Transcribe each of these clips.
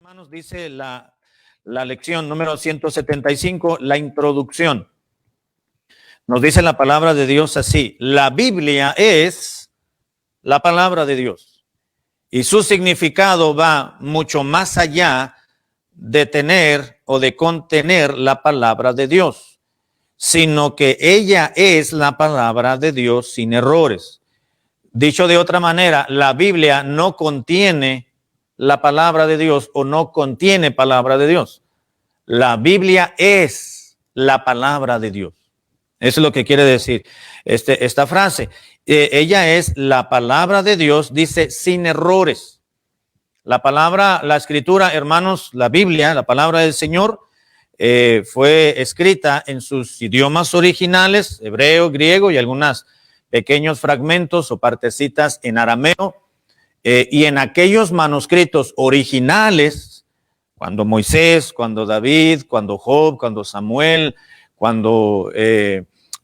Hermanos, dice la lección número 175, la introducción. Nos dice la palabra de Dios así: la Biblia es la palabra de Dios y su significado va mucho más allá de tener o de contener la palabra de Dios, sino que ella es la palabra de Dios sin errores. Dicho de otra manera, la Biblia no contiene la palabra de Dios o no contiene palabra de Dios. La Biblia es la palabra de Dios. Eso es lo que quiere decir esta frase. Ella es la palabra de Dios, dice, sin errores. La palabra, la escritura, hermanos, la Biblia, la palabra del Señor, fue escrita en sus idiomas originales, hebreo, griego y algunos pequeños fragmentos o partecitas en arameo. Y en aquellos manuscritos originales, cuando Moisés, cuando David, cuando Job, cuando Samuel, cuando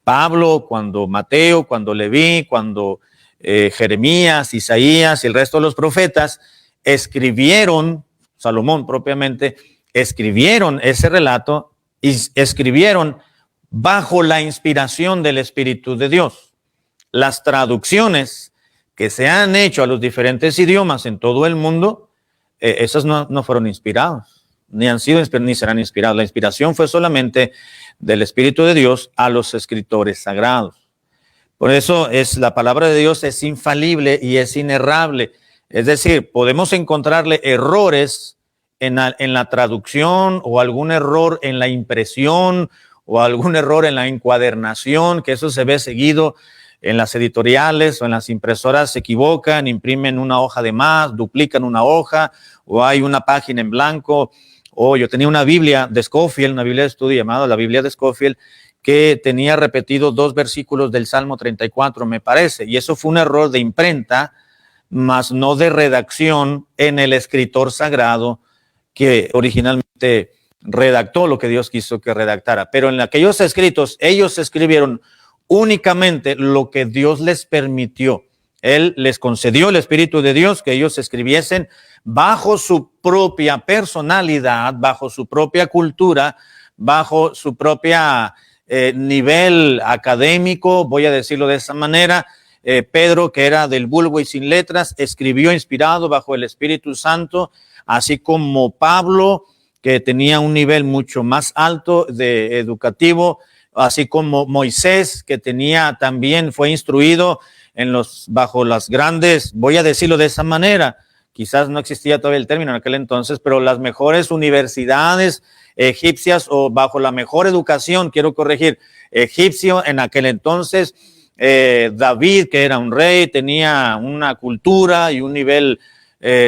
Pablo, cuando Mateo, cuando Leví, cuando Jeremías, Isaías y el resto de los profetas escribieron, Salomón propiamente, escribieron ese relato y escribieron bajo la inspiración del Espíritu de Dios. Las traducciones que se han hecho a los diferentes idiomas en todo el mundo, esos no fueron inspirados, ni han sido ni serán inspirados. La inspiración fue solamente del Espíritu de Dios a los escritores sagrados. Por eso la palabra de Dios es infalible y es inerrable. Es decir, podemos encontrarle errores en la traducción o algún error en la impresión o algún error en la encuadernación, que eso se ve seguido en las editoriales o en las impresoras. Se equivocan, imprimen una hoja de más, duplican una hoja, o hay una página en blanco. O yo tenía una Biblia de Scofield, una Biblia de estudio llamada la Biblia de Scofield, que tenía repetido 2 versículos del Salmo 34, me parece, y eso fue un error de imprenta, más no de redacción en el escritor sagrado que originalmente redactó lo que Dios quiso que redactara. Pero en aquellos escritos, ellos escribieron únicamente lo que Dios les permitió. Él les concedió el Espíritu de Dios que ellos escribiesen bajo su propia personalidad, bajo su propia cultura, bajo su propia nivel académico, voy a decirlo de esa manera. Pedro, que era del vulgo y sin letras, escribió inspirado bajo el Espíritu Santo, así como Pablo, que tenía un nivel mucho más alto de educativo, así como Moisés, que fue instruido bajo las grandes, voy a decirlo de esa manera, quizás no existía todavía el término en aquel entonces, pero las mejores universidades egipcias o bajo la mejor educación, quiero corregir, egipcio en aquel entonces. David, que era un rey, tenía una cultura y un nivel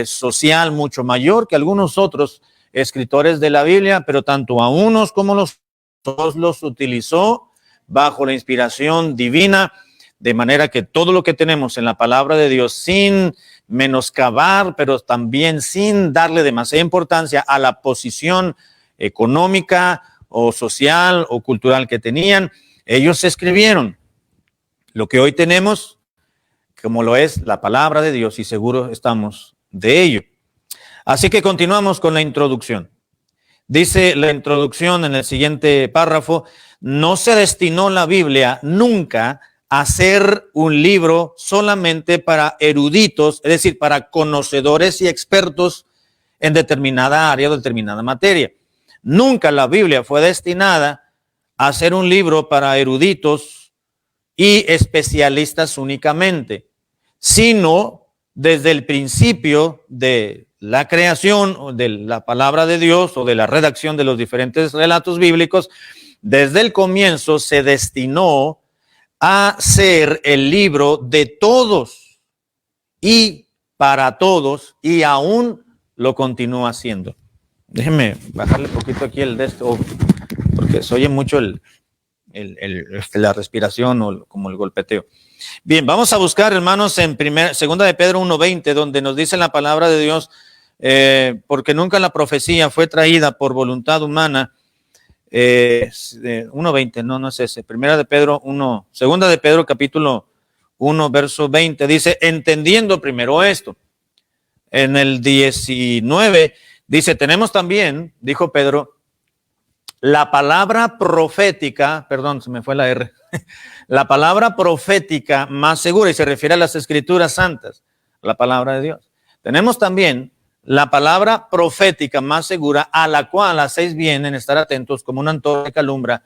social mucho mayor que algunos otros escritores de la Biblia, pero tanto a unos como todos los utilizó bajo la inspiración divina, de manera que todo lo que tenemos en la palabra de Dios, sin menoscabar, pero también sin darle demasiada importancia a la posición económica o social o cultural que tenían, ellos escribieron lo que hoy tenemos, como lo es la palabra de Dios, y seguro estamos de ello. Así que continuamos con la introducción. Dice la introducción en el siguiente párrafo: no se destinó la Biblia nunca a ser un libro solamente para eruditos, es decir, para conocedores y expertos en determinada área o determinada materia. Nunca la Biblia fue destinada a ser un libro para eruditos y especialistas únicamente, sino desde el principio de la creación o de la palabra de Dios o de la redacción de los diferentes relatos bíblicos, desde el comienzo se destinó a ser el libro de todos y para todos, y aún lo continúa haciendo. Déjenme bajarle un poquito aquí el de esto, porque se oye mucho la respiración o como el golpeteo. Bien, vamos a buscar, hermanos, en segunda de Pedro 1:20, donde nos dice la palabra de Dios, porque nunca la profecía fue traída por voluntad humana. 1:20, no es ese. Segunda de Pedro capítulo 1, verso 20, dice: entendiendo primero esto. En el 19 Dice, tenemos también, dijo Pedro, la palabra profética, perdón, se me fue la R, la palabra profética más segura, y se refiere a las escrituras santas, la palabra de Dios. Tenemos también la palabra profética más segura, a la cual hacéis bien en estar atentos como una antorcha que alumbra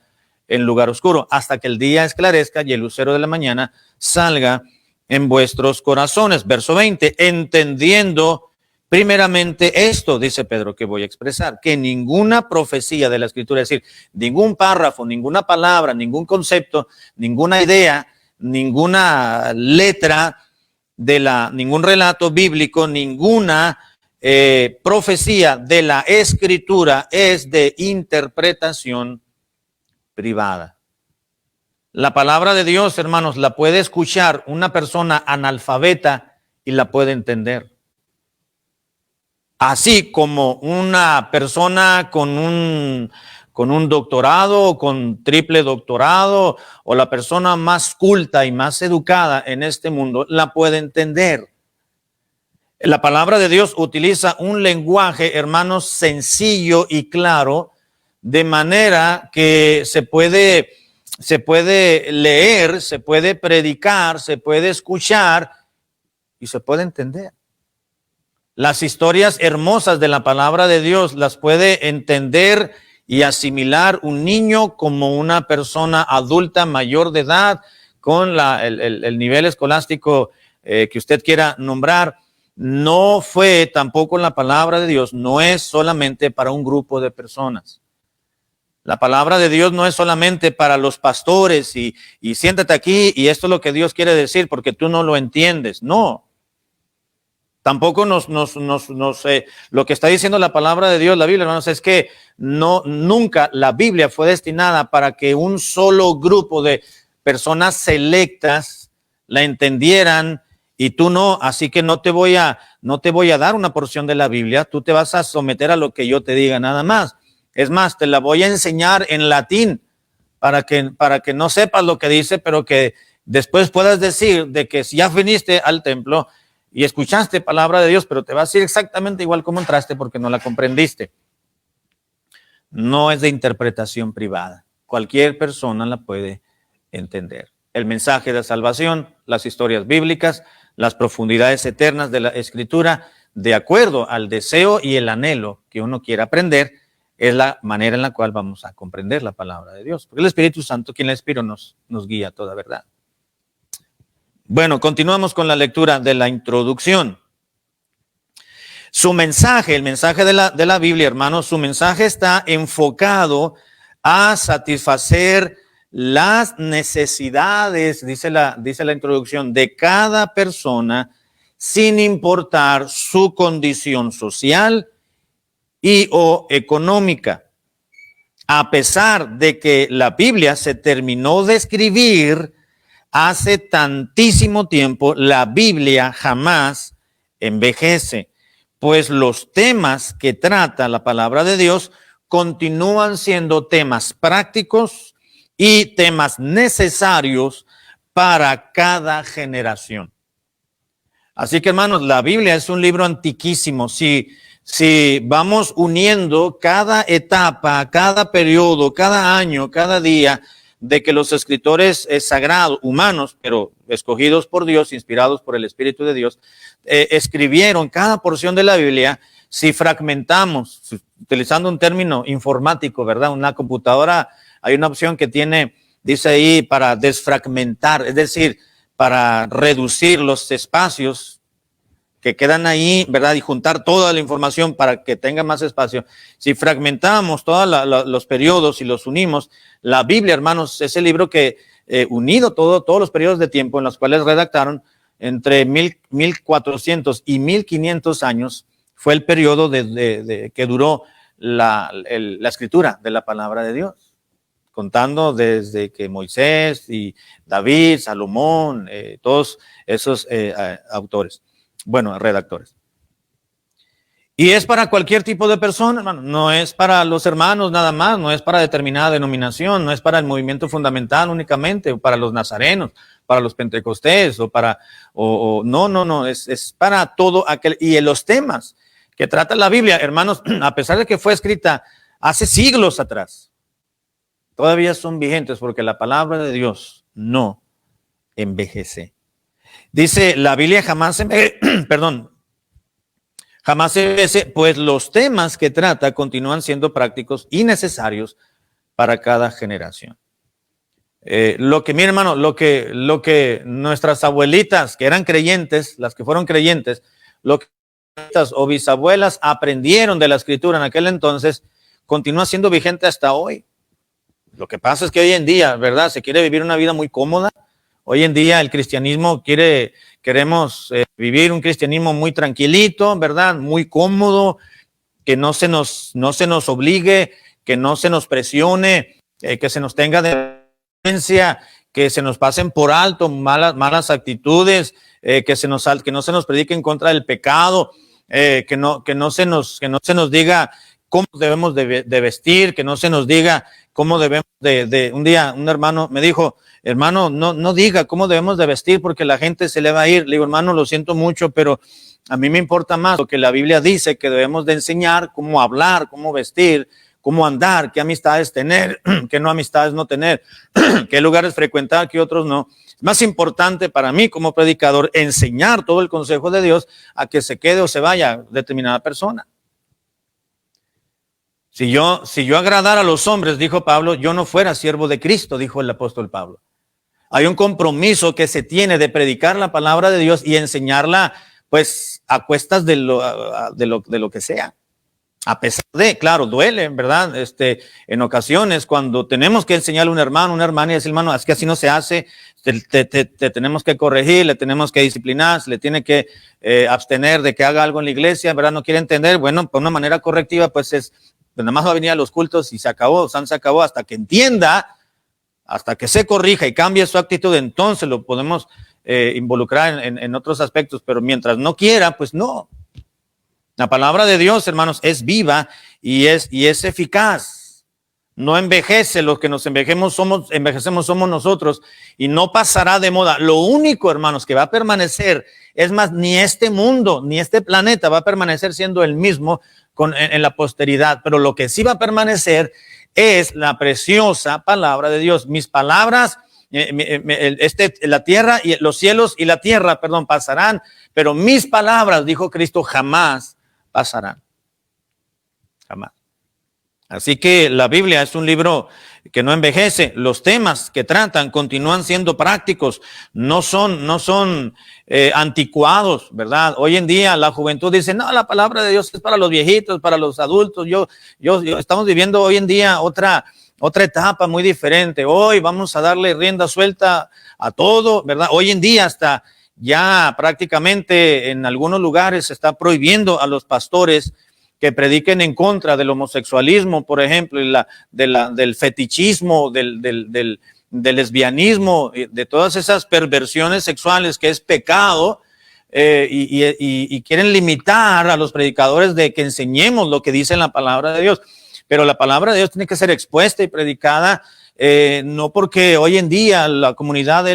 en lugar oscuro, hasta que el día esclarezca y el lucero de la mañana salga en vuestros corazones. Verso 20, entendiendo primeramente esto, dice Pedro, que voy a expresar, que ninguna profecía de la Escritura, es decir, ningún párrafo, ninguna palabra, ningún concepto, ninguna idea, ninguna letra ningún relato bíblico, ninguna profecía de la Escritura es de interpretación privada. La palabra de Dios, hermanos, la puede escuchar una persona analfabeta y la puede entender. Así como una persona con un doctorado o con triple doctorado, o la persona más culta y más educada en este mundo la puede entender. La palabra de Dios utiliza un lenguaje, hermanos, sencillo y claro, de manera que se puede leer, se puede predicar, se puede escuchar y se puede entender. Las historias hermosas de la palabra de Dios las puede entender y asimilar un niño como una persona adulta mayor de edad, con el nivel escolástico que usted quiera nombrar. No fue tampoco la palabra de Dios, no es solamente para un grupo de personas. La palabra de Dios no es solamente para los pastores y siéntate aquí y esto es lo que Dios quiere decir porque tú no lo entiendes. No. Tampoco lo que está diciendo la palabra de Dios, la Biblia, hermanos, es que nunca la Biblia fue destinada para que un solo grupo de personas selectas la entendieran y tú no, así que no te voy a dar una porción de la Biblia, tú te vas a someter a lo que yo te diga nada más. Es más, te la voy a enseñar en latín para que no sepas lo que dice, pero que después puedas decir de que si ya viniste al templo y escuchaste palabra de Dios, pero te vas a ir exactamente igual como entraste porque no la comprendiste. No es de interpretación privada. Cualquier persona la puede entender. El mensaje de salvación, las historias bíblicas, las profundidades eternas de la Escritura, de acuerdo al deseo y el anhelo que uno quiera aprender, es la manera en la cual vamos a comprender la palabra de Dios. Porque el Espíritu Santo, quien la inspiró, nos guía a toda verdad. Bueno, continuamos con la lectura de la introducción. Su mensaje, el mensaje de la Biblia, hermanos, su mensaje está enfocado a satisfacer las necesidades, dice la introducción, de cada persona, sin importar su condición social y o económica. A pesar de que la Biblia se terminó de escribir hace tantísimo tiempo, la Biblia jamás envejece, pues los temas que trata la palabra de Dios continúan siendo temas prácticos y temas necesarios para cada generación. Así que, hermanos, la Biblia es un libro antiquísimo. Si vamos uniendo cada etapa, cada periodo, cada año, cada día, de que los escritores sagrados, humanos, pero escogidos por Dios, inspirados por el Espíritu de Dios, escribieron cada porción de la Biblia, si fragmentamos, utilizando un término informático, ¿verdad? Una computadora, hay una opción que dice ahí, para desfragmentar, es decir, para reducir los espacios que quedan ahí, ¿verdad? Y juntar toda la información para que tenga más espacio. Si fragmentamos todos los periodos y los unimos, la Biblia, hermanos, es el libro que, unido todos los periodos de tiempo en los cuales redactaron, entre 1400 y 1500 años, fue el periodo que duró la escritura de la palabra de Dios, contando desde que Moisés y David, Salomón, todos esos autores. Bueno, redactores. Y es para cualquier tipo de persona, hermano. No es para los hermanos nada más, no es para determinada denominación, no es para el movimiento fundamental únicamente, o para los nazarenos, para los pentecostés, no, es para todo aquel. Y en los temas que trata la Biblia, hermanos, a pesar de que fue escrita hace siglos atrás, todavía son vigentes porque la palabra de Dios no envejece. Dice, la Biblia jamás envejece, pues los temas que trata continúan siendo prácticos y necesarios para cada generación. Mi hermano, lo que nuestras abuelitas que eran creyentes, las que fueron creyentes, lo que o bisabuelas aprendieron de la escritura en aquel entonces, continúa siendo vigente hasta hoy. Lo que pasa es que hoy en día, ¿verdad? Se quiere vivir una vida muy cómoda. Hoy en día el cristianismo queremos vivir un cristianismo muy tranquilito, ¿verdad? Muy cómodo, que no se nos obligue, que no se nos presione, que se nos tenga dependencia, que se nos pasen por alto malas actitudes, que no se nos predique en contra del pecado, que no se nos diga cómo debemos de vestir, que no se nos diga cómo debemos un día un hermano me dijo, hermano, no diga cómo debemos de vestir porque la gente se le va a ir. Le digo, hermano, lo siento mucho, pero a mí me importa más lo que la Biblia dice, que debemos de enseñar cómo hablar, cómo vestir, cómo andar, qué amistades tener, qué no amistades no tener, qué lugares frecuentar, qué otros no. Es más importante para mí como predicador enseñar todo el consejo de Dios a que se quede o se vaya determinada persona. Si yo agradara a los hombres, dijo Pablo, yo no fuera siervo de Cristo, dijo el apóstol Pablo. Hay un compromiso que se tiene de predicar la palabra de Dios y enseñarla, pues, a cuestas de lo que sea. A pesar de, claro, duele, ¿verdad? En ocasiones cuando tenemos que enseñarle a un hermano, una hermana y decir, hermano, es que así no se hace, te tenemos que corregir, le tenemos que disciplinar, se le tiene que abstener de que haga algo en la iglesia, ¿verdad? No quiere entender, bueno, por una manera correctiva, pues nada más va a venir a los cultos y se acabó hasta que entienda, hasta que se corrija y cambie su actitud, entonces lo podemos involucrar en otros aspectos, pero mientras no quiera, pues no. La palabra de Dios, hermanos, es viva y es eficaz. No envejece, los que nos envejecemos somos nosotros y no pasará de moda. Lo único, hermanos, que va a permanecer, es más, ni este mundo, ni este planeta va a permanecer siendo el mismo en la posteridad, pero lo que sí va a permanecer es la preciosa palabra de Dios. Mis palabras, la tierra y los cielos y la tierra, pasarán, pero mis palabras, dijo Cristo, jamás pasarán. Jamás. Así que la Biblia es un libro que no envejece. Los temas que tratan continúan siendo prácticos, no son anticuados, ¿verdad? Hoy en día la juventud dice, no, la palabra de Dios es para los viejitos, para los adultos. Estamos viviendo hoy en día otra etapa muy diferente. Hoy vamos a darle rienda suelta a todo, ¿verdad? Hoy en día hasta ya prácticamente en algunos lugares se está prohibiendo a los pastores que prediquen en contra del homosexualismo, por ejemplo, y del fetichismo, del lesbianismo, de todas esas perversiones sexuales que es pecado, y quieren limitar a los predicadores de que enseñemos lo que dice la palabra de Dios. Pero la palabra de Dios tiene que ser expuesta y predicada, no porque hoy en día la comunidad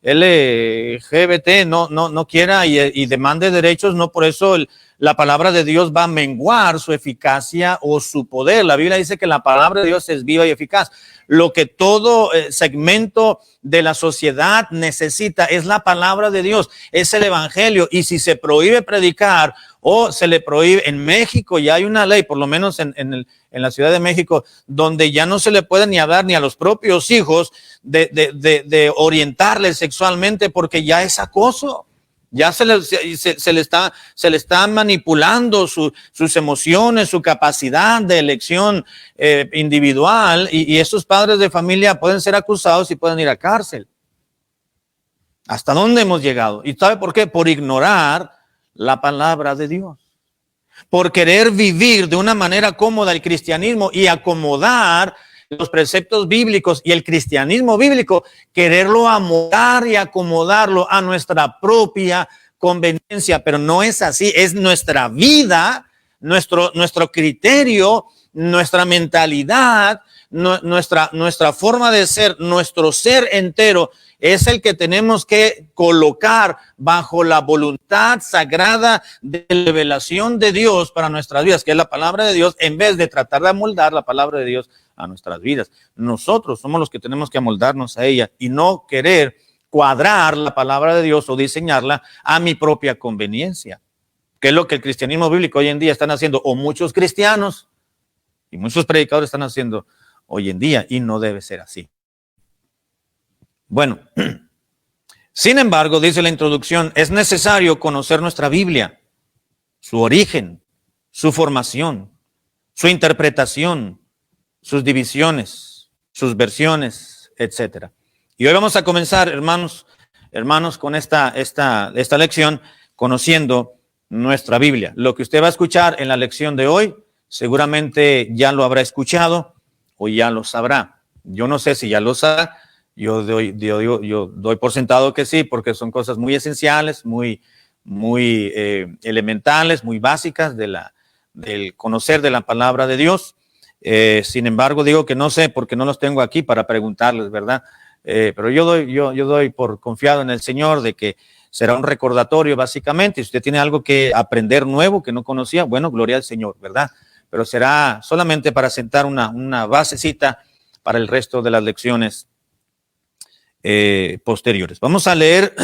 LGBT no quiera y demande derechos, no por eso la palabra de Dios va a menguar su eficacia o su poder. La Biblia dice que la palabra de Dios es viva y eficaz. Lo que todo segmento de la sociedad necesita es la palabra de Dios, es el evangelio. Y si se prohíbe predicar o se le prohíbe, en México ya hay una ley, por lo menos en la Ciudad de México, donde ya no se le puede ni hablar ni a los propios hijos de orientarles sexualmente porque ya es acoso. Ya se le está manipulando sus emociones, su capacidad de elección individual, y esos padres de familia pueden ser acusados y pueden ir a cárcel. ¿Hasta dónde hemos llegado? ¿Y sabe por qué? Por ignorar la palabra de Dios. Por querer vivir de una manera cómoda el cristianismo y acomodar los preceptos bíblicos y el cristianismo bíblico, quererlo amodar y acomodarlo a nuestra propia conveniencia, pero no es así, es nuestra vida, nuestro criterio, nuestra mentalidad, nuestra forma de ser, nuestro ser entero, es el que tenemos que colocar bajo la voluntad sagrada de revelación de Dios para nuestras vidas, que es la palabra de Dios, en vez de tratar de amoldar la palabra de Dios a nuestras vidas. Nosotros somos los que tenemos que amoldarnos a ella y no querer cuadrar la palabra de Dios o diseñarla a mi propia conveniencia, que es lo que el cristianismo bíblico hoy en día están haciendo, o muchos cristianos y muchos predicadores están haciendo hoy en día, y no debe ser así. Bueno, sin embargo, dice la introducción, es necesario conocer nuestra Biblia, su origen, su formación, su interpretación, sus divisiones, sus versiones, etc. Y hoy vamos a comenzar, hermanos, con esta lección, conociendo nuestra Biblia. Lo que usted va a escuchar en la lección de hoy, seguramente ya lo habrá escuchado o ya lo sabrá. Yo no sé si ya lo sabrá. Yo doy por sentado que sí, porque son cosas muy esenciales, muy elementales, muy básicas del conocer de la palabra de Dios. Sin embargo, digo que no sé porque no los tengo aquí para preguntarles, ¿verdad? Pero yo doy por confiado en el Señor de que será un recordatorio básicamente. Si usted tiene algo que aprender nuevo que no conocía, bueno, gloria al Señor, ¿verdad? Pero será solamente para sentar una basecita para el resto de las lecciones posteriores. Vamos a leer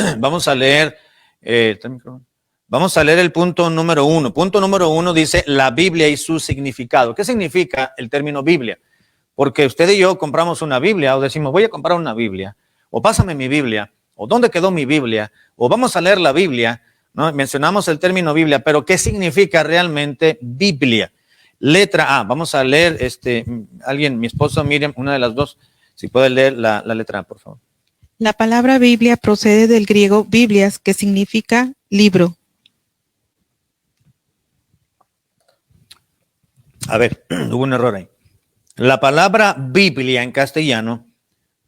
el punto número 1. Punto número 1 dice la Biblia y su significado. ¿Qué significa el término Biblia? Porque usted y yo compramos una Biblia o decimos voy a comprar una Biblia o pásame mi Biblia o dónde quedó mi Biblia o vamos a leer la Biblia, ¿no? Mencionamos el término Biblia, pero ¿qué significa realmente Biblia? Letra A. Vamos a leer mi esposo Miriam, una de las dos, si puede leer la letra A, por favor. La palabra Biblia procede del griego Biblias, que significa libro. A ver, hubo un error ahí. La palabra Biblia en castellano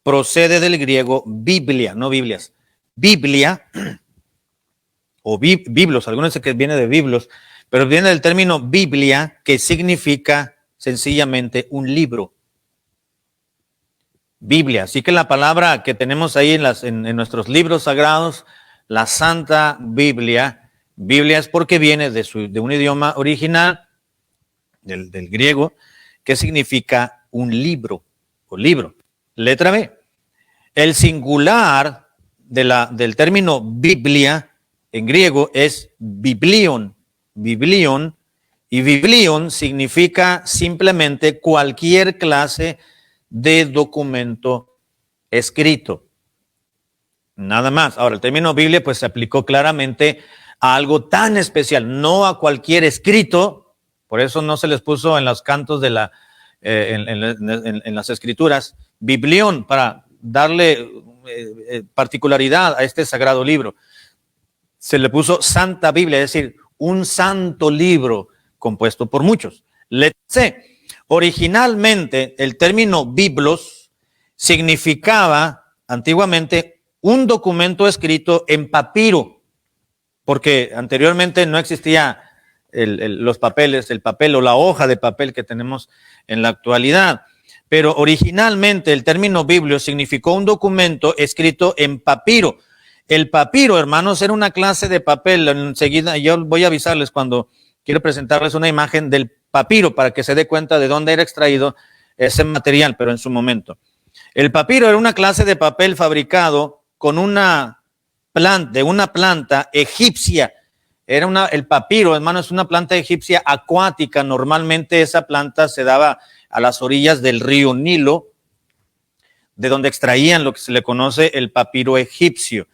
procede del griego Biblia, no Biblias. Biblia o biblos, algunos dicen que viene de biblos, pero viene del término Biblia, que significa sencillamente un libro. Biblia, así que la palabra que tenemos ahí en nuestros libros sagrados, la Santa Biblia, Biblia es porque viene de un idioma original, del griego, que significa un libro o libro. Letra B. El singular del término Biblia en griego es biblion, y biblion significa simplemente cualquier clase de documento escrito. Nada más. Ahora, el término Biblia pues se aplicó claramente a algo tan especial, no a cualquier escrito. Por eso no se les puso en los cantos de en las escrituras biblión, para darle particularidad a este sagrado libro. Se le puso Santa Biblia, es decir, un santo libro compuesto por muchos. Letra C. Originalmente, el término biblos significaba antiguamente un documento escrito en papiro, porque anteriormente no existía los papeles, el papel o la hoja de papel que tenemos en la actualidad. Pero originalmente el término biblio significó un documento escrito en papiro. El papiro, hermanos, era una clase de papel. Enseguida yo voy a avisarles cuando quiero presentarles una imagen del papiro para que se dé cuenta de dónde era extraído ese material, pero en su momento. El papiro era una clase de papel fabricado con una planta egipcia. El papiro, hermano, es una planta egipcia acuática. Normalmente esa planta se daba a las orillas del río Nilo, de donde extraían lo que se le conoce el papiro egipcio.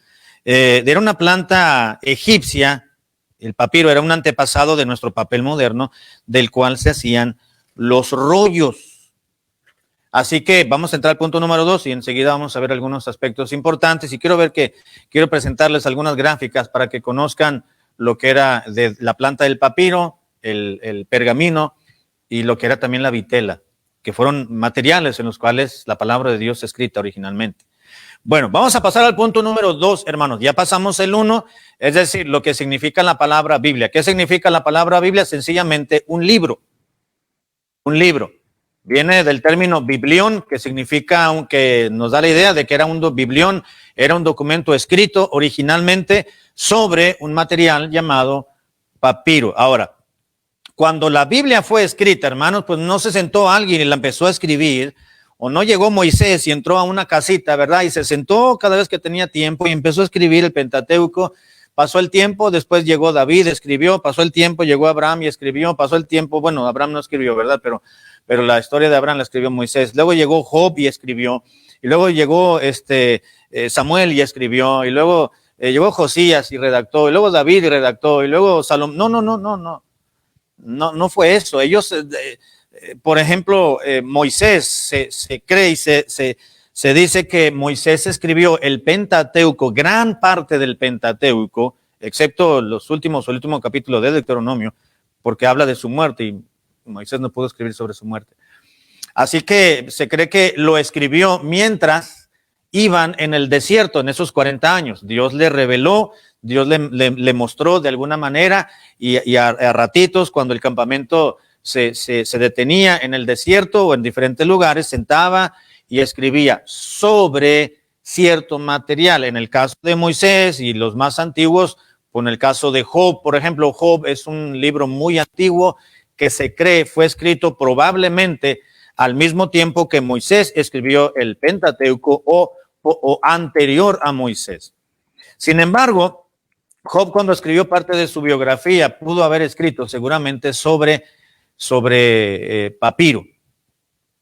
Era una planta egipcia. El papiro era un antepasado de nuestro papel moderno, del cual se hacían los rollos. Así que vamos a entrar al punto número 2 y enseguida vamos a ver algunos aspectos importantes. Y quiero presentarles algunas gráficas para que conozcan lo que era de la planta del papiro, el pergamino y lo que era también la vitela, que fueron materiales en los cuales la palabra de Dios es escrita originalmente. Bueno, vamos a pasar al punto número 2, hermanos. Ya pasamos el 1, es decir, lo que significa la palabra Biblia. ¿Qué significa la palabra Biblia? Sencillamente un libro. Un libro. Viene del término biblión, que significa, aunque nos da la idea de que era biblión, era un documento escrito originalmente sobre un material llamado papiro. Ahora, cuando la Biblia fue escrita, hermanos, pues no se sentó alguien y la empezó a escribir, o no llegó Moisés y entró a una casita, ¿verdad? Y se sentó cada vez que tenía tiempo y empezó a escribir el Pentateuco. Pasó el tiempo, después llegó David, escribió, pasó el tiempo, llegó Abraham y escribió, pasó el tiempo, bueno, Abraham no escribió, ¿verdad? Pero la historia de Abraham la escribió Moisés. Luego llegó Job y escribió, y luego llegó Samuel y escribió, y luego llegó Josías y redactó, y luego David y redactó, y luego Salomón. No fue eso. Ellos, por ejemplo, Moisés, se cree y se dice que Moisés escribió el Pentateuco, gran parte del Pentateuco, excepto el último capítulo de Deuteronomio, porque habla de su muerte y Moisés no pudo escribir sobre su muerte. Así que se cree que lo escribió mientras iban en el desierto, en esos 40 años. Dios le reveló, Dios le mostró de alguna manera y a ratitos, cuando el campamento se detenía en el desierto o en diferentes lugares, sentaba y escribía sobre cierto material. En el caso de Moisés y los más antiguos, con el caso de Job, por ejemplo, Job es un libro muy antiguo que se cree fue escrito probablemente al mismo tiempo que Moisés escribió el Pentateuco o anterior a Moisés. Sin embargo, Job, cuando escribió parte de su biografía, pudo haber escrito seguramente sobre papiro,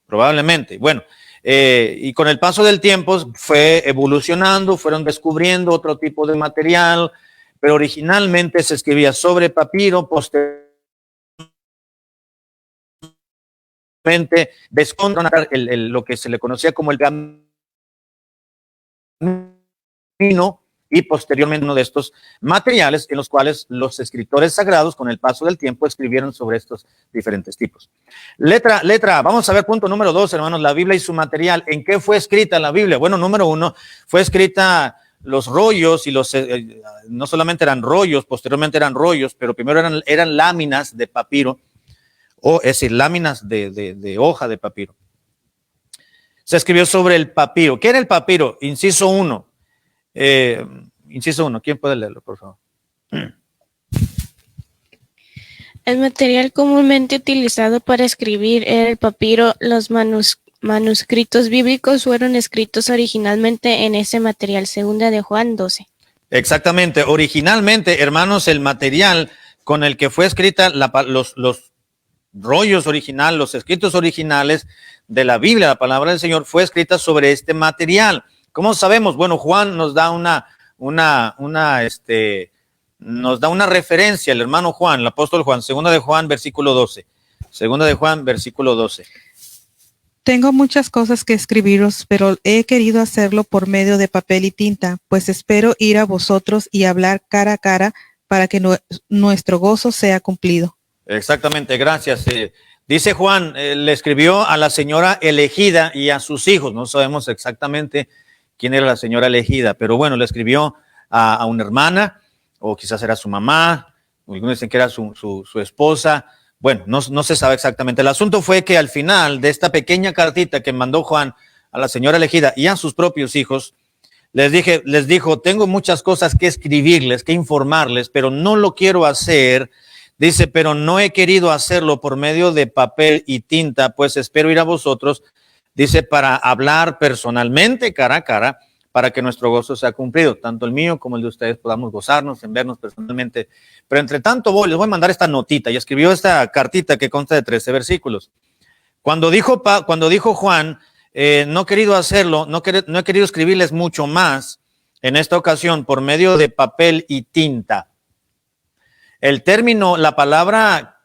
probablemente. Bueno, y con el paso del tiempo fue evolucionando, fueron descubriendo otro tipo de material, pero originalmente se escribía sobre papiro, posteriormente descontrolar lo que se le conocía como el gamino, y posteriormente uno de estos materiales en los cuales los escritores sagrados con el paso del tiempo escribieron sobre estos diferentes tipos. Letra A. Vamos a ver punto número 2, hermanos, la Biblia y su material. ¿En qué fue escrita la Biblia? Bueno, número 1, fue escrita los rollos y no solamente eran rollos, posteriormente eran rollos, pero primero eran láminas de papiro, es decir, láminas de hoja de papiro. Se escribió sobre el papiro. ¿Qué era el papiro? Inciso 1. ¿Quién puede leerlo, por favor? El material comúnmente utilizado para escribir era el papiro. Los manuscritos bíblicos fueron escritos originalmente en ese material, segunda de Juan 12. Exactamente. Originalmente, hermanos, el material con el que fue escrita los rollos originales, los escritos originales de la Biblia, la palabra del Señor, fue escrita sobre este material. ¿Cómo sabemos? Bueno, Juan nos da nos da una referencia, el hermano Juan, el apóstol Juan, segunda de Juan, versículo 12. Segunda de Juan, versículo 12. Tengo muchas cosas que escribiros, pero he querido hacerlo por medio de papel y tinta, pues espero ir a vosotros y hablar cara a cara para que nuestro gozo sea cumplido. Exactamente, gracias. Dice Juan, le escribió a la señora elegida y a sus hijos. No sabemos exactamente quién era la señora elegida, pero bueno, le escribió a una hermana, o quizás era su mamá, algunos dicen que era su esposa. Bueno, no se sabe exactamente. El asunto fue que al final de esta pequeña cartita que mandó Juan a la señora elegida y a sus propios hijos, les dijo, tengo muchas cosas que escribirles, que informarles, pero no lo quiero hacer. Dice, pero no he querido hacerlo por medio de papel y tinta, pues espero ir a vosotros, dice, para hablar personalmente, cara a cara, para que nuestro gozo sea cumplido, tanto el mío como el de ustedes podamos gozarnos en vernos personalmente. Pero entre tanto les voy a mandar esta notita, y escribió esta cartita que consta de 13 versículos. Cuando dijo Juan, no he querido hacerlo, no he querido escribirles mucho más en esta ocasión por medio de papel y tinta. El término, la palabra,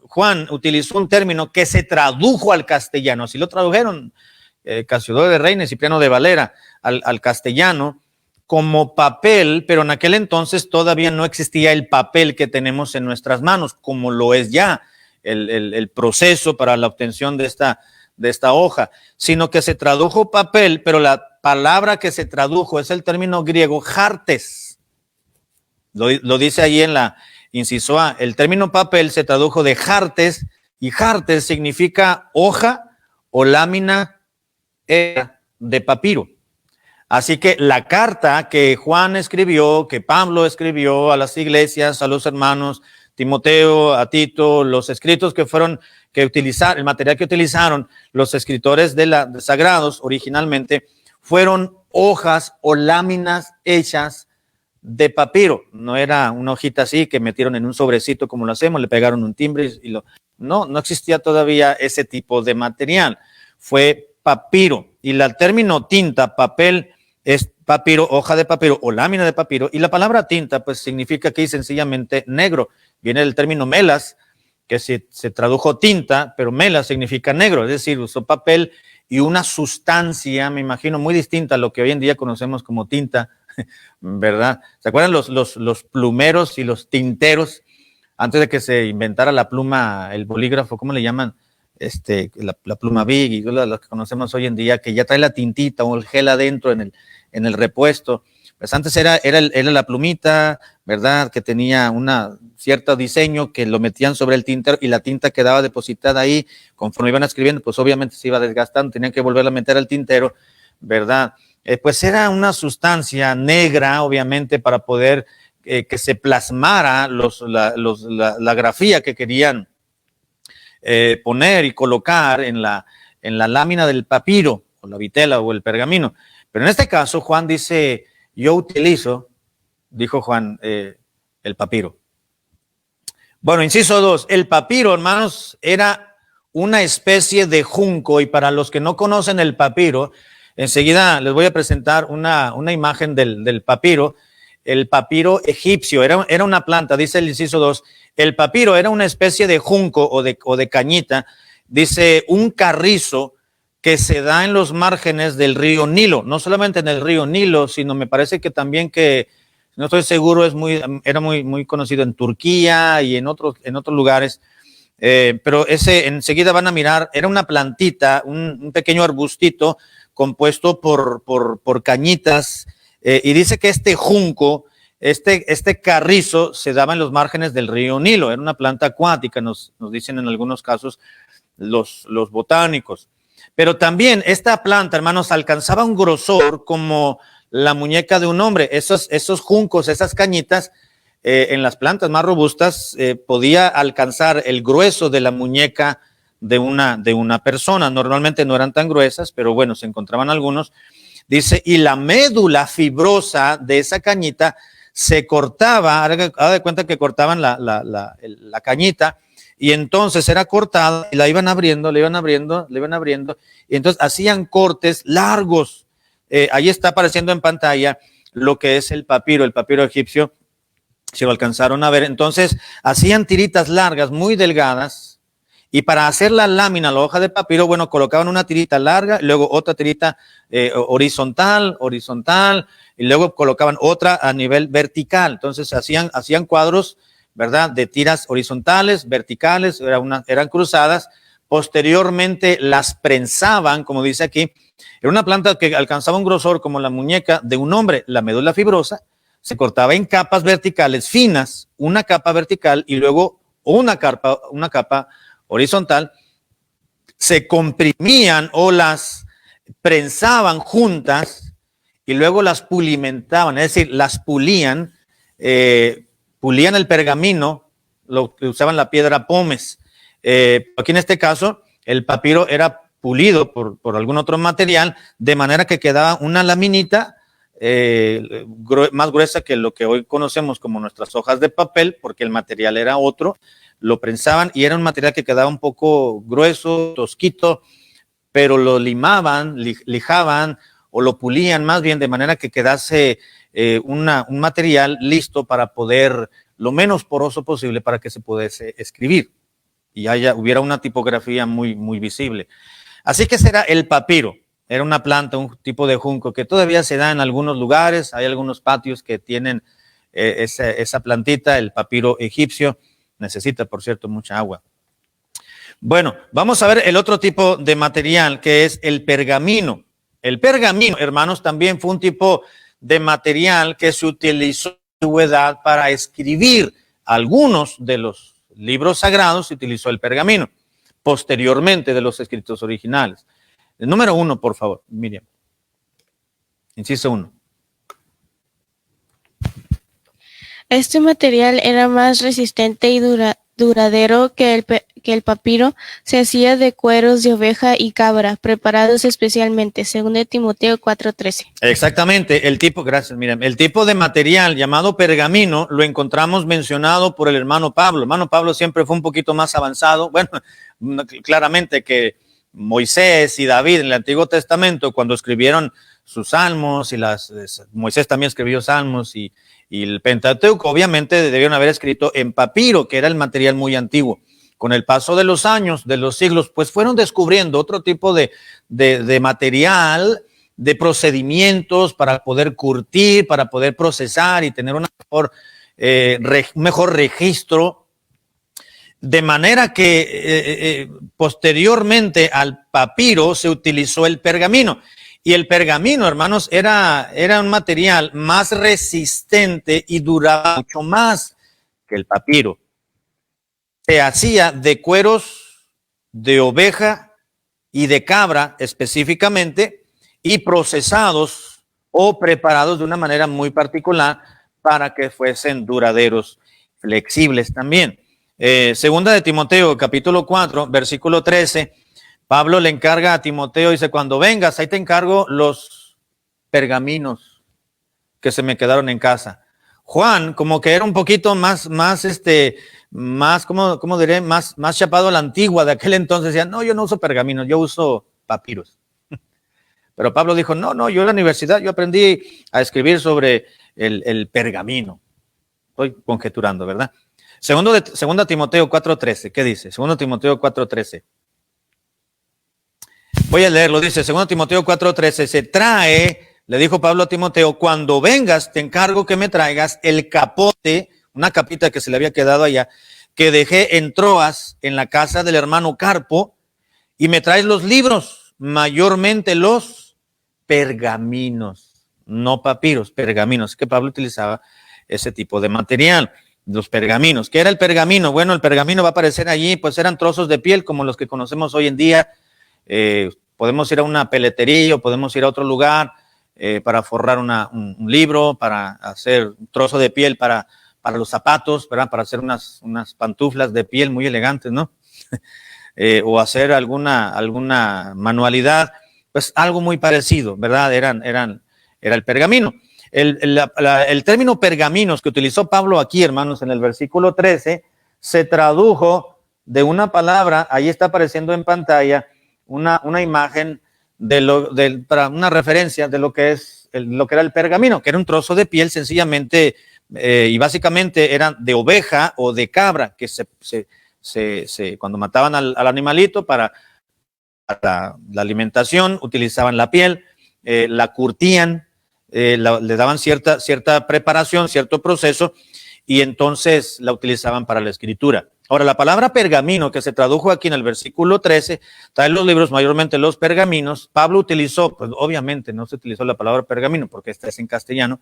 Juan utilizó un término que se tradujo al castellano, así lo tradujeron Casiodoro de Reina y Cipriano de Valera al castellano como papel, pero en aquel entonces todavía no existía el papel que tenemos en nuestras manos, como lo es ya el proceso para la obtención de esta hoja, sino que se tradujo papel, pero la palabra que se tradujo es el término griego jartes. Lo dice ahí en la inciso A. El término papel se tradujo de jartes, Y jartes significa hoja o lámina de papiro. Así que la carta que Juan escribió, que Pablo escribió a las iglesias, a los hermanos, Timoteo, a Tito, los escritos que utilizaron, el material que utilizaron los escritores de sagrados originalmente, fueron hojas o láminas hechas de papiro. No era una hojita así que metieron en un sobrecito como lo hacemos, le pegaron un timbre y no existía todavía ese tipo de material. Fue papiro. Y el término tinta, papel, es papiro, hoja de papiro o lámina de papiro. Y la palabra tinta, pues significa aquí sencillamente negro. Viene del término melas, que se tradujo tinta, pero melas significa negro. Es decir, usó papel y una sustancia, me imagino, muy distinta a lo que hoy en día conocemos como tinta, ¿verdad? ¿Se acuerdan los plumeros y los tinteros? Antes de que se inventara la pluma, el bolígrafo, ¿cómo le llaman? La pluma Big y lo que conocemos hoy en día, que ya trae la tintita o el gel adentro en el repuesto. Pues antes era la plumita, ¿verdad? Que tenía una cierto diseño que lo metían sobre el tintero y la tinta quedaba depositada ahí. Conforme iban escribiendo, pues obviamente se iba desgastando, tenían que volverla a meter al tintero, ¿verdad? Pues era una sustancia negra, obviamente, para poder que se plasmara la grafía que querían poner y colocar en la lámina del papiro, o la vitela o el pergamino. Pero en este caso, Juan dice, yo utilizo, dijo Juan, el papiro. Bueno, inciso 2, el papiro, hermanos, era una especie de junco, y para los que no conocen el papiro, enseguida les voy a presentar una imagen del papiro. El papiro egipcio era una planta, dice el inciso 2. El papiro era una especie de junco o de cañita, dice un carrizo que se da en los márgenes del río Nilo. No solamente en el río Nilo, sino me parece que también no estoy seguro, era muy conocido en Turquía y en otros lugares. Pero enseguida van a mirar, era una plantita, un pequeño arbustito compuesto por cañitas, y dice que este junco, este carrizo se daba en los márgenes del río Nilo. Era una planta acuática, nos dicen en algunos casos los botánicos. Pero también esta planta, hermanos, alcanzaba un grosor como la muñeca de un hombre. Esos juncos, esas cañitas, en las plantas más robustas, podía alcanzar el grueso de la muñeca de una persona. Normalmente no eran tan gruesas, pero bueno, se encontraban algunos. Dice, y la médula fibrosa de esa cañita se cortaba, haga de cuenta que cortaban la cañita, y entonces era cortada y la iban abriendo, y entonces hacían cortes largos. Ahí está apareciendo en pantalla lo que es el papiro egipcio, si lo alcanzaron a ver. Entonces hacían tiritas largas, muy delgadas, y para hacer la lámina, la hoja de papiro, bueno, colocaban una tirita larga, luego otra tirita horizontal, y luego colocaban otra a nivel vertical. Entonces hacían cuadros, ¿verdad?, de tiras horizontales, verticales, eran cruzadas. Posteriormente las prensaban, como dice aquí. Era una planta que alcanzaba un grosor como la muñeca de un hombre. La médula fibrosa se cortaba en capas verticales finas, una capa vertical y luego una capa horizontal. Se comprimían o las prensaban juntas y luego las pulimentaban, es decir, las pulían, pulían el pergamino, lo que usaban la piedra pómez. Aquí en este caso, el papiro era pulido por algún otro material, de manera que quedaba una laminita más gruesa que lo que hoy conocemos como nuestras hojas de papel, porque el material era otro. Lo prensaban y era un material que quedaba un poco grueso, tosquito, pero lo limaban, lijaban o lo pulían más bien, de manera que quedase un material listo para poder, lo menos poroso posible, para que se pudiese escribir y hubiera una tipografía muy visible. Así que ese era el papiro. Era una planta, un tipo de junco que todavía se da en algunos lugares. Hay algunos patios que tienen esa plantita, el papiro egipcio. Necesita, por cierto, mucha agua. Bueno, vamos a ver el otro tipo de material, que es el pergamino. El pergamino, hermanos, también fue un tipo de material que se utilizó en la antigüedad para escribir. Algunos de los libros sagrados se utilizó el pergamino. posteriormente de los escritos originales. El número 1, por favor, Miriam. Inciso 1. Este material era más resistente y duradero que el papiro. Se hacía de cueros de oveja y cabra, preparados especialmente, según de Timoteo 4:13. Exactamente, gracias, Miriam. El tipo de material llamado pergamino lo encontramos mencionado por el hermano Pablo. El hermano Pablo siempre fue un poquito más avanzado. Bueno, claramente que Moisés y David en el Antiguo Testamento, cuando escribieron sus salmos, Moisés también escribió salmos y el Pentateuco, obviamente debieron haber escrito en papiro, que era el material muy antiguo. Con el paso de los años, de los siglos, pues fueron descubriendo otro tipo de material, de procedimientos para poder curtir, para poder procesar y tener un mejor registro. De manera que posteriormente al papiro se utilizó el pergamino. Y el pergamino, hermanos, era un material más resistente y duraba mucho más que el papiro. Se hacía de cueros de oveja y de cabra específicamente y procesados o preparados de una manera muy particular para que fuesen duraderos, flexibles también. Segunda de Timoteo, capítulo 4, versículo 13, Pablo le encarga a Timoteo, dice, cuando vengas, ahí te encargo los pergaminos que se me quedaron en casa. Juan, como que era un poquito más, ¿cómo diré? Más chapado a la antigua de aquel entonces, decía, no, yo no uso pergaminos, yo uso papiros. Pero Pablo dijo, no, yo en la universidad, yo aprendí a escribir sobre el pergamino. Estoy conjeturando, ¿verdad? Segunda Timoteo 4:13, ¿qué dice? Segundo Timoteo 4:13. Voy a leerlo, dice, 2 Timoteo 4:13, se trae, le dijo Pablo a Timoteo, cuando vengas te encargo que me traigas el capote, una capita que se le había quedado allá, que dejé en Troas, en la casa del hermano Carpo, y me traes los libros, mayormente los pergaminos, no papiros, pergaminos, que Pablo utilizaba ese tipo de material, los pergaminos. ¿Qué era el pergamino? Bueno, el pergamino va a aparecer allí, pues eran trozos de piel como los que conocemos hoy en día. Podemos ir a una peletería o podemos ir a otro lugar para forrar un libro, para hacer un trozo de piel para los zapatos, ¿verdad? Para hacer unas pantuflas de piel muy elegantes, ¿no? O hacer alguna manualidad, pues algo muy parecido, ¿verdad? Era el pergamino. El término pergaminos que utilizó Pablo aquí, hermanos, en el versículo 13, se tradujo de una palabra, ahí está apareciendo en pantalla, una imagen para una referencia de lo que era el pergamino, que era un trozo de piel sencillamente y básicamente eran de oveja o de cabra, que cuando mataban al animalito para la alimentación, utilizaban la piel, la curtían, le daban cierta preparación, cierto proceso, y entonces la utilizaban para la escritura. Ahora, la palabra pergamino que se tradujo aquí en el versículo 13, trae los libros, mayormente los pergaminos. Pablo utilizó, pues obviamente no se utilizó la palabra pergamino porque esta es en castellano,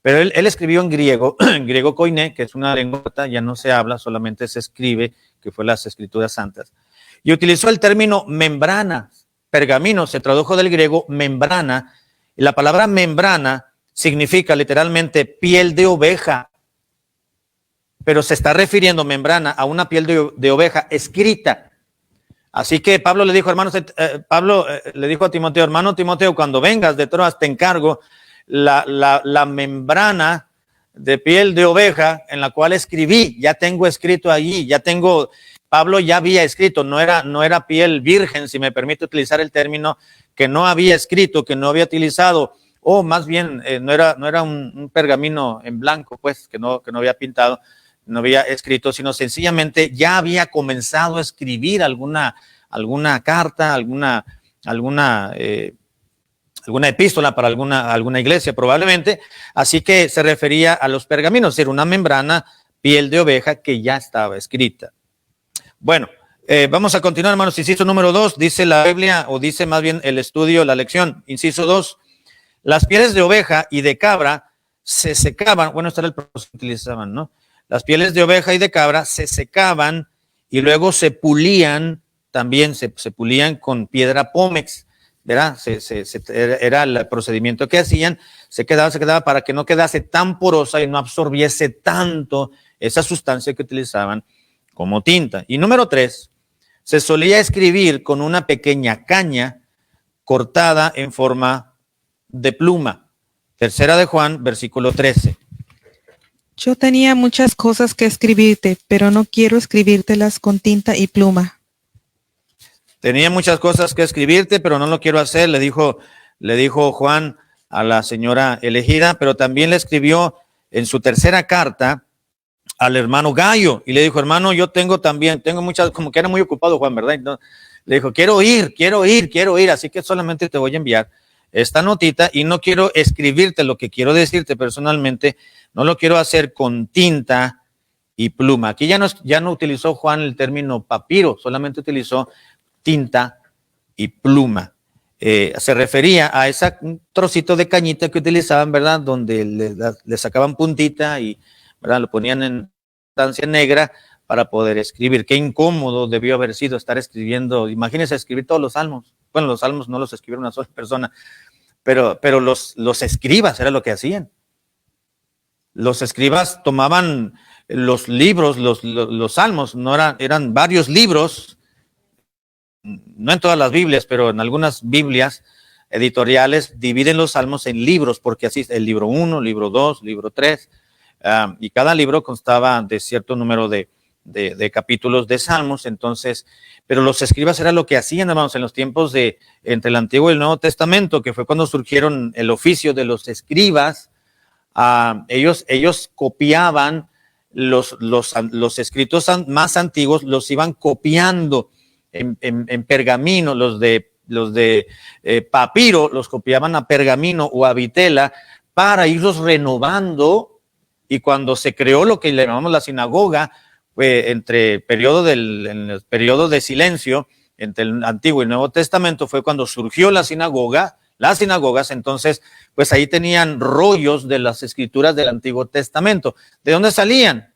pero él escribió en griego koiné, que es una lengua ya no se habla, solamente se escribe, que fue las escrituras santas. Y utilizó el término membrana. Pergamino se tradujo del griego membrana, y la palabra membrana significa literalmente piel de oveja. Pero se está refiriendo membrana a una piel de oveja escrita. Así que Pablo le dijo, le dijo a Timoteo, hermano Timoteo, cuando vengas de Troas te encargo la membrana de piel de oveja en la cual escribí, ya tengo escrito allí, Pablo ya había escrito, no era piel virgen, si me permite utilizar el término, que no había escrito, que no había utilizado, o más bien no era un pergamino en blanco, pues, que no había pintado, no había escrito, sino sencillamente ya había comenzado a escribir alguna carta, alguna epístola para alguna iglesia probablemente, así que se refería a los pergaminos, era una membrana, piel de oveja que ya estaba escrita. Bueno, vamos a continuar, hermanos. Inciso número 2, dice la Biblia, o dice más bien el estudio, la lección, inciso 2, las pieles de oveja y de cabra se secaban, bueno, este era el proceso que utilizaban, ¿no? Las pieles de oveja y de cabra se secaban y luego se pulían también se pulían con piedra pómex, ¿verdad? Era el procedimiento que hacían, se quedaba para que no quedase tan porosa y no absorbiese tanto esa sustancia que utilizaban como tinta. Y número 3, se solía escribir con una pequeña caña cortada en forma de pluma. Tercera de Juan, versículo 13. Yo tenía muchas cosas que escribirte, pero no quiero escribírtelas con tinta y pluma. Tenía muchas cosas que escribirte, pero no lo quiero hacer, le dijo Juan a la señora elegida, pero también le escribió en su tercera carta al hermano Gallo y le dijo, hermano, yo tengo muchas, como que era muy ocupado Juan, ¿verdad? Entonces, le dijo, quiero ir, así que solamente te voy a enviar esta notita y no quiero escribirte lo que quiero decirte personalmente, no lo quiero hacer con tinta y pluma. Aquí ya no utilizó Juan el término papiro, solamente utilizó tinta y pluma. Se refería a ese trocito de cañita que utilizaban, ¿verdad? Donde le sacaban puntita y, ¿verdad? Lo ponían en sustancia negra para poder escribir. Qué incómodo debió haber sido estar escribiendo. Imagínense escribir todos los salmos. Bueno, los salmos no los escribió una sola persona, pero los escribas era lo que hacían. Los escribas tomaban los libros, los salmos, eran varios libros, no en todas las Biblias, pero en algunas Biblias editoriales dividen los salmos en libros, porque así es el libro 1, libro 2, libro 3, y cada libro constaba de cierto número de capítulos de salmos. Entonces, pero los escribas era lo que hacían, hermanos, en los tiempos entre el Antiguo y el Nuevo Testamento, que fue cuando surgieron el oficio de los escribas. Ellos copiaban los escritos más antiguos, los iban copiando en pergamino, los de papiro los copiaban a pergamino o a vitela para irlos renovando. Y cuando se creó lo que le llamamos la sinagoga, entre el periodo de silencio entre el Antiguo y el Nuevo Testamento, fue cuando surgió las sinagogas. Entonces, pues ahí tenían rollos de las escrituras del Antiguo Testamento. ¿De dónde salían?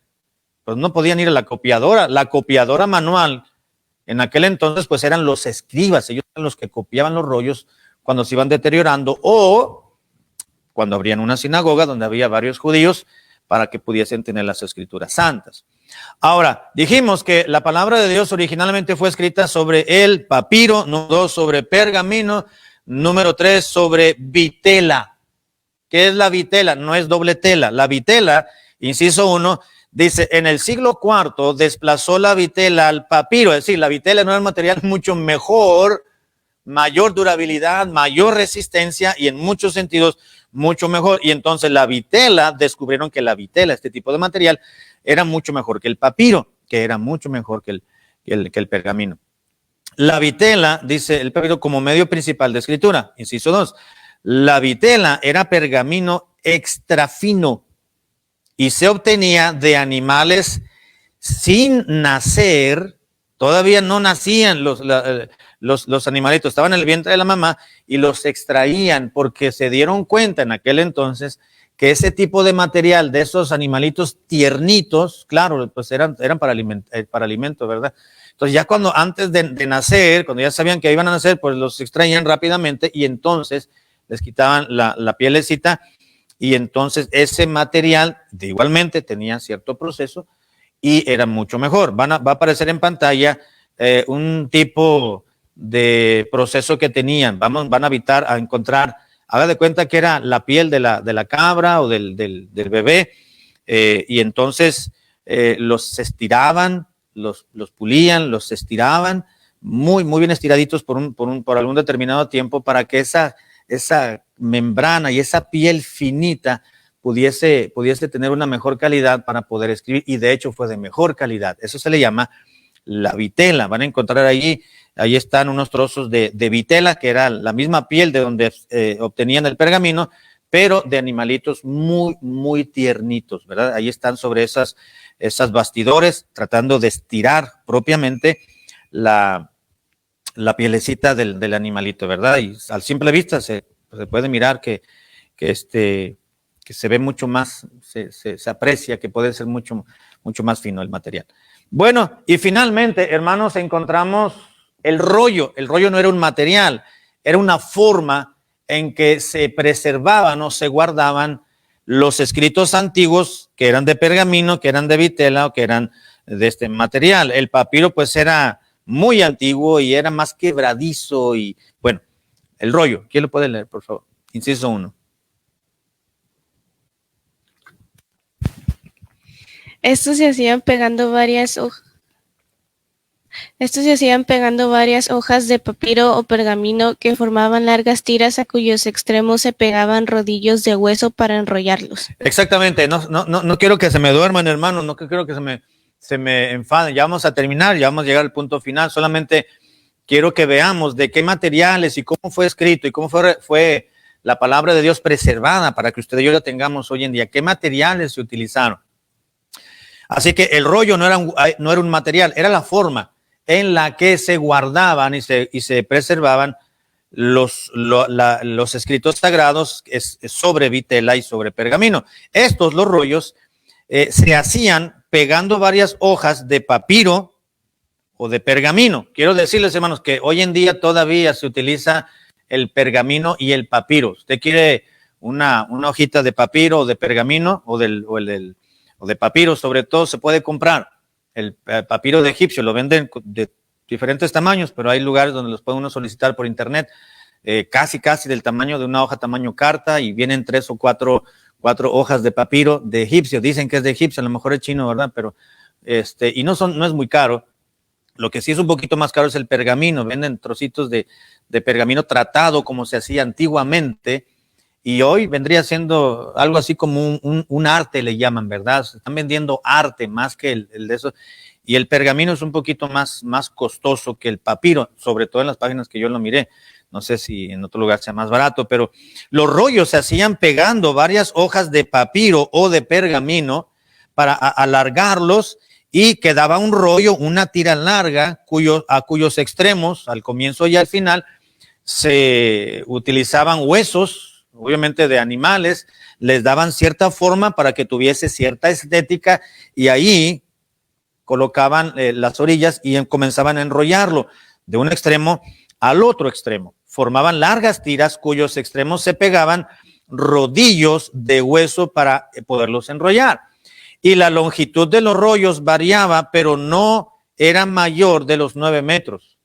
Pues no podían ir a la copiadora manual. En aquel entonces, pues eran los escribas, ellos eran los que copiaban los rollos cuando se iban deteriorando o cuando abrían una sinagoga donde había varios judíos para que pudiesen tener las escrituras santas. Ahora, dijimos que la palabra de Dios originalmente fue escrita sobre el papiro, número 2 sobre pergamino, número 3 sobre vitela. ¿Qué es la vitela? No es doble tela. La vitela, inciso 1, dice, en el siglo IV desplazó la vitela al papiro, es decir, la vitela no era un material mucho mejor, mayor durabilidad, mayor resistencia y en muchos sentidos mucho mejor. Y entonces la vitela, descubrieron que la vitela, este tipo de material, era mucho mejor que el papiro, que era mucho mejor que el pergamino. La vitela, dice el papiro, como medio principal de escritura. Inciso 2, la vitela era pergamino extra fino y se obtenía de animales sin nacer. Todavía no nacían los animalitos, estaban en el vientre de la mamá y los extraían porque se dieron cuenta en aquel entonces que ese tipo de material de esos animalitos tiernitos, claro, pues eran para alimento, ¿verdad? Entonces ya antes de nacer, cuando ya sabían que iban a nacer, pues los extraían rápidamente y entonces les quitaban la pielecita y entonces ese material igualmente tenía cierto proceso y era mucho mejor. Va a aparecer en pantalla un tipo de proceso que tenían. Van a encontrar, haga de cuenta que era la piel de la cabra o del bebé, y entonces los estiraban, los pulían, los estiraban, muy, muy bien estiraditos por algún determinado tiempo para que esa membrana y esa piel finita pudiese tener una mejor calidad para poder escribir, y de hecho fue de mejor calidad. Eso se le llama la vitela. Van a encontrar ahí están unos trozos de vitela, que era la misma piel de donde obtenían el pergamino, pero de animalitos muy, muy tiernitos, ¿verdad? Ahí están sobre esas bastidores, tratando de estirar propiamente la pielecita del animalito, ¿verdad? Y al simple vista se puede mirar que se ve mucho más, se aprecia que puede ser mucho, mucho más fino el material. Bueno, y finalmente, hermanos, encontramos El rollo no era un material, era una forma en que se preservaban o se guardaban los escritos antiguos que eran de pergamino, que eran de vitela o que eran de este material. El papiro pues era muy antiguo y era más quebradizo y bueno, el rollo. ¿Quién lo puede leer, por favor? Inciso 1. Estos se hacían pegando varias hojas de papiro o pergamino que formaban largas tiras a cuyos extremos se pegaban rodillos de hueso para enrollarlos. Exactamente, no quiero que se me duerman, hermanos, no quiero que se me enfaden. Ya vamos a terminar, ya vamos a llegar al punto final. Solamente quiero que veamos de qué materiales y cómo fue escrito y cómo fue la palabra de Dios preservada para que usted y yo la tengamos hoy en día. ¿Qué materiales se utilizaron? Así que el rollo no era un material, era la forma en la que se guardaban y se preservaban los escritos sagrados sobre vitela y sobre pergamino. Los rollos, se hacían pegando varias hojas de papiro o de pergamino. Quiero decirles, hermanos, que hoy en día todavía se utiliza el pergamino y el papiro. Usted quiere una hojita de papiro o de pergamino o de papiro, sobre todo, se puede comprar. El papiro de egipcio lo venden de diferentes tamaños, pero hay lugares donde los puede uno solicitar por internet, casi del tamaño de una hoja tamaño carta, y vienen 3 o 4 hojas de papiro de egipcio. Dicen que es de egipcio, a lo mejor es chino, ¿verdad? Pero y no es muy caro. Lo que sí es un poquito más caro es el pergamino. Venden trocitos de pergamino tratado como se hacía antiguamente, y hoy vendría siendo algo así como un arte, le llaman, ¿verdad? Se están vendiendo arte más que el de eso. Y el pergamino es un poquito más costoso que el papiro, sobre todo en las páginas que yo lo miré. No sé si en otro lugar sea más barato, pero los rollos se hacían pegando varias hojas de papiro o de pergamino para alargarlos, y quedaba un rollo, una tira larga, a cuyos extremos, al comienzo y al final, se utilizaban huesos, obviamente de animales, les daban cierta forma para que tuviese cierta estética, y ahí colocaban las orillas y comenzaban a enrollarlo de un extremo al otro extremo. Formaban largas tiras cuyos extremos se pegaban rodillos de hueso para poderlos enrollar. Y la longitud de los rollos variaba, pero no era mayor de los 9 metros.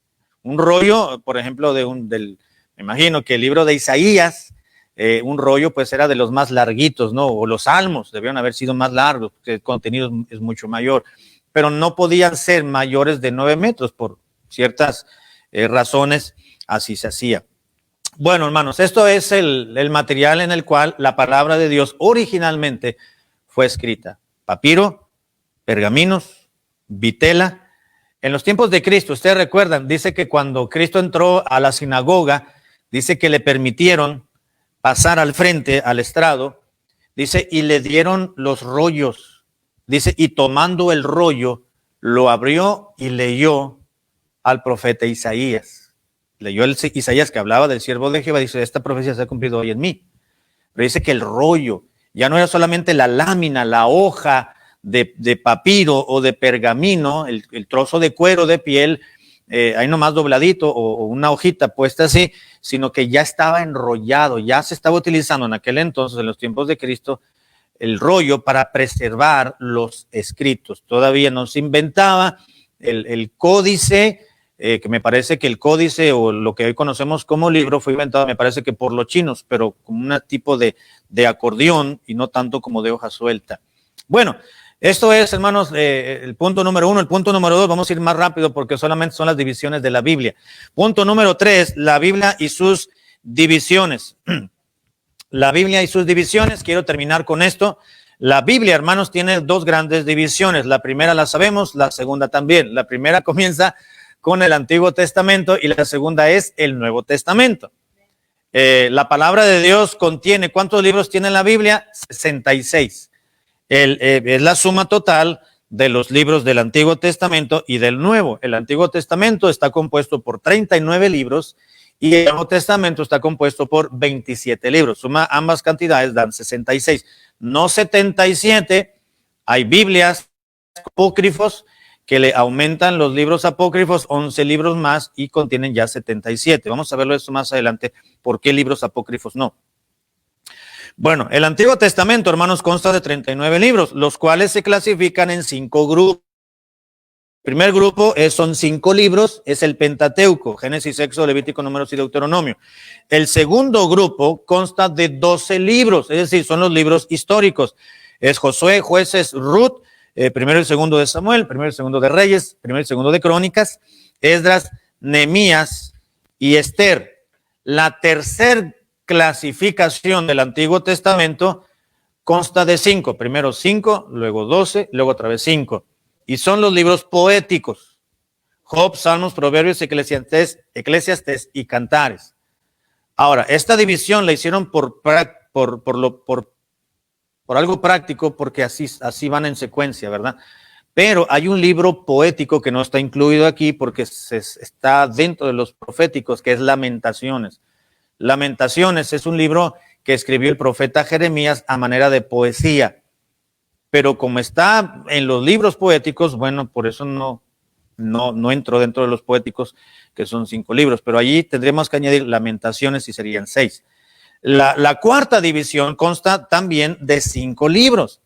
Un rollo, por ejemplo, me imagino que el libro de Isaías, un rollo pues era de los más larguitos, ¿no? O los salmos debieron haber sido más largos, porque el contenido es mucho mayor, pero no podían ser mayores de 9 metros por ciertas razones, así se hacía. Bueno, hermanos, esto es el material en el cual la palabra de Dios originalmente fue escrita. Papiro, pergaminos, vitela. En los tiempos de Cristo, ustedes recuerdan, dice que cuando Cristo entró a la sinagoga, dice que le permitieron pasar al frente, al estrado, dice, y le dieron los rollos, dice, y tomando el rollo, lo abrió y leyó al profeta Isaías. Leyó el Isaías que hablaba del siervo de Jehová, dice, esta profecía se ha cumplido hoy en mí. Pero dice que el rollo ya no era solamente la lámina, la hoja de papiro o de pergamino, el trozo de cuero de piel, ahí nomás dobladito o una hojita puesta así, sino que ya estaba enrollado, ya se estaba utilizando en aquel entonces, en los tiempos de Cristo, el rollo para preservar los escritos. Todavía no se inventaba el códice, que me parece que el códice o lo que hoy conocemos como libro fue inventado, me parece que por los chinos, pero como un tipo de acordeón y no tanto como de hoja suelta. Bueno, esto es, hermanos, el punto número 1. El punto número 2, vamos a ir más rápido porque solamente son las divisiones de la Biblia. Punto número 3, la Biblia y sus divisiones. La Biblia y sus divisiones, quiero terminar con esto. La Biblia, hermanos, tiene 2 grandes divisiones. La primera la sabemos, la segunda también. La primera comienza con el Antiguo Testamento y la segunda es el Nuevo Testamento. La palabra de Dios contiene, ¿cuántos libros tiene la Biblia? 66. Es la suma total de los libros del Antiguo Testamento y del Nuevo. El Antiguo Testamento está compuesto por 39 libros y el Nuevo Testamento está compuesto por 27 libros. Suma ambas cantidades, dan 66. No 77, hay Biblias apócrifos que le aumentan los libros apócrifos, 11 libros más y contienen ya 77. Vamos a verlo esto más adelante, ¿por qué libros apócrifos no? Bueno, el Antiguo Testamento, hermanos, consta de 39 libros, los cuales se clasifican en 5 grupos. El primer grupo son 5 libros, es el Pentateuco, Génesis, Éxodo, Levítico, Números y Deuteronomio. El segundo grupo consta de 12 libros, es decir, son los libros históricos. Es Josué, Jueces, Ruth, primero y segundo de Samuel, primero y segundo de Reyes, primero y segundo de Crónicas, Esdras, Nehemías y Esther. La tercera clasificación del Antiguo Testamento consta de 5, primero 5, luego 12, luego otra vez 5. Y son los libros poéticos: Job, Salmos, Proverbios, Eclesiastés y Cantares. Ahora, esta división la hicieron por algo práctico, porque así van en secuencia, ¿verdad? Pero hay un libro poético que no está incluido aquí porque está dentro de los proféticos, que es Lamentaciones. Lamentaciones es un libro que escribió el profeta Jeremías a manera de poesía. Pero como está en los libros poéticos, bueno, por eso no entró dentro de los poéticos, que son 5 libros, pero allí tendremos que añadir Lamentaciones y serían 6. La cuarta división consta también de 5 libros,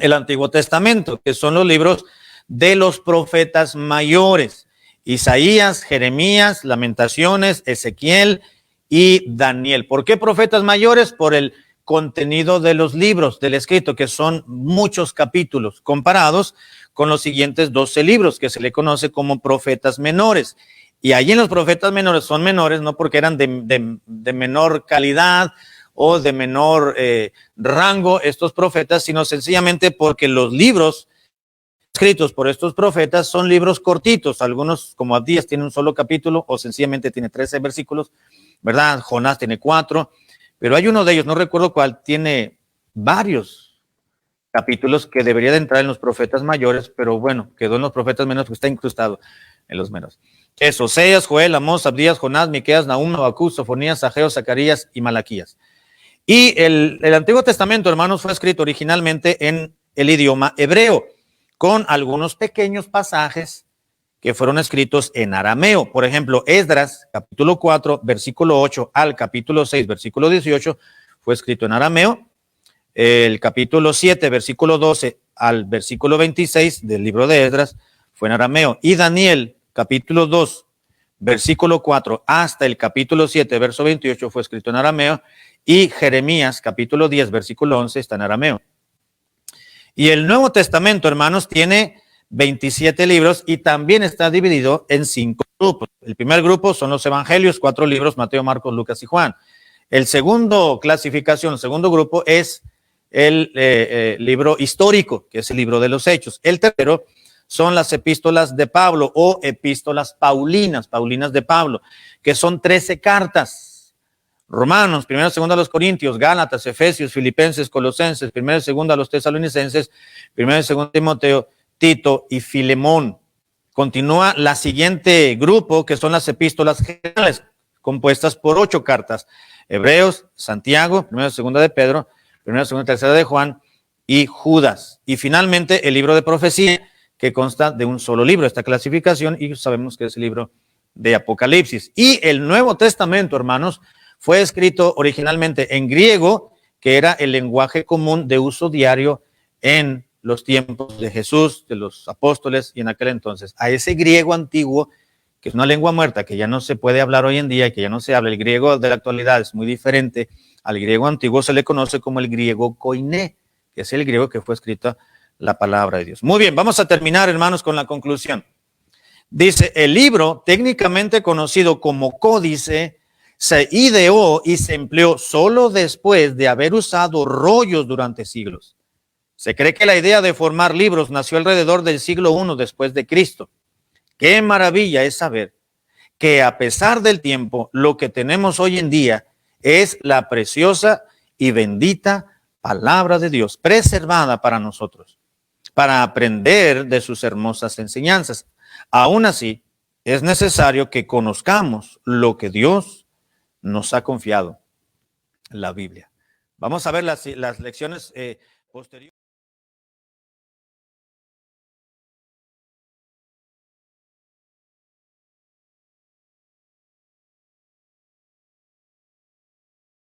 el Antiguo Testamento, que son los libros de los profetas mayores: Isaías, Jeremías, Lamentaciones, Ezequiel y Daniel. ¿Por qué profetas mayores? Por el contenido de los libros del escrito, que son muchos capítulos, comparados con los siguientes 12 libros, que se le conoce como profetas menores. Y allí en los profetas menores son menores no porque eran de menor calidad o de menor rango estos profetas, sino sencillamente porque los libros escritos por estos profetas son libros cortitos. Algunos, como Abdías, tienen un solo capítulo o sencillamente tiene 13 versículos, ¿verdad? Jonás tiene 4. Pero hay uno de ellos, no recuerdo cuál, tiene varios capítulos que debería de entrar en los profetas mayores, pero bueno, quedó en los profetas menores porque está incrustado en los menores. Es Oseas, Joel, Amós, Abdías, Jonás, Miqueas, Nahum, Habacuc, Sofonías, Ageo, Zacarías y Malaquías. Y el Antiguo Testamento, hermanos, fue escrito originalmente en el idioma hebreo, con algunos pequeños pasajes que fueron escritos en arameo. Por ejemplo, Esdras, capítulo 4, versículo 8 al capítulo 6, versículo 18, fue escrito en arameo. El capítulo 7, versículo 12 al versículo 26 del libro de Esdras fue en arameo. Y Daniel, capítulo 2, versículo 4 hasta el capítulo 7, verso 28 fue escrito en arameo. Y Jeremías, capítulo 10, versículo 11 está en arameo. Y el Nuevo Testamento, hermanos, tiene 27 libros y también está dividido en 5 grupos. El primer grupo son los evangelios, 4 libros: Mateo, Marcos, Lucas y Juan. El segundo grupo es el libro histórico, que es el libro de los Hechos. El tercero son las epístolas de Pablo o epístolas paulinas de Pablo, que son 13 cartas: Romanos, 1 y 2 a los Corintios, Gálatas, Efesios, Filipenses, Colosenses, 1 y 2 a los Tesalonicenses, 1 y 2 Timoteo, Tito y Filemón. Continúa la siguiente grupo, que son las epístolas generales, compuestas por 8 cartas: Hebreos, Santiago, 1 y 2 de Pedro, 1 y 2 y 3 de Juan y Judas. Y finalmente el libro de profecía, que consta de un solo libro, esta clasificación, y sabemos que es el libro de Apocalipsis. Y el Nuevo Testamento, hermanos, fue escrito originalmente en griego, que era el lenguaje común de uso diario en los tiempos de Jesús, de los apóstoles y en aquel entonces. A ese griego antiguo, que es una lengua muerta, que ya no se puede hablar hoy en día y que ya no se habla, el griego de la actualidad es muy diferente al griego antiguo, se le conoce como el griego koiné, que es el griego que fue escrita la palabra de Dios. Muy bien, vamos a terminar, hermanos, con la conclusión. Dice: el libro, técnicamente conocido como códice, se ideó y se empleó solo después de haber usado rollos durante siglos. Se cree que la idea de formar libros nació alrededor del siglo I después de Cristo. Qué maravilla es saber que a pesar del tiempo, lo que tenemos hoy en día es la preciosa y bendita palabra de Dios, preservada para nosotros, para aprender de sus hermosas enseñanzas. Aún así, es necesario que conozcamos lo que Dios nos ha confiado, la Biblia. Vamos a ver las lecciones posteriores.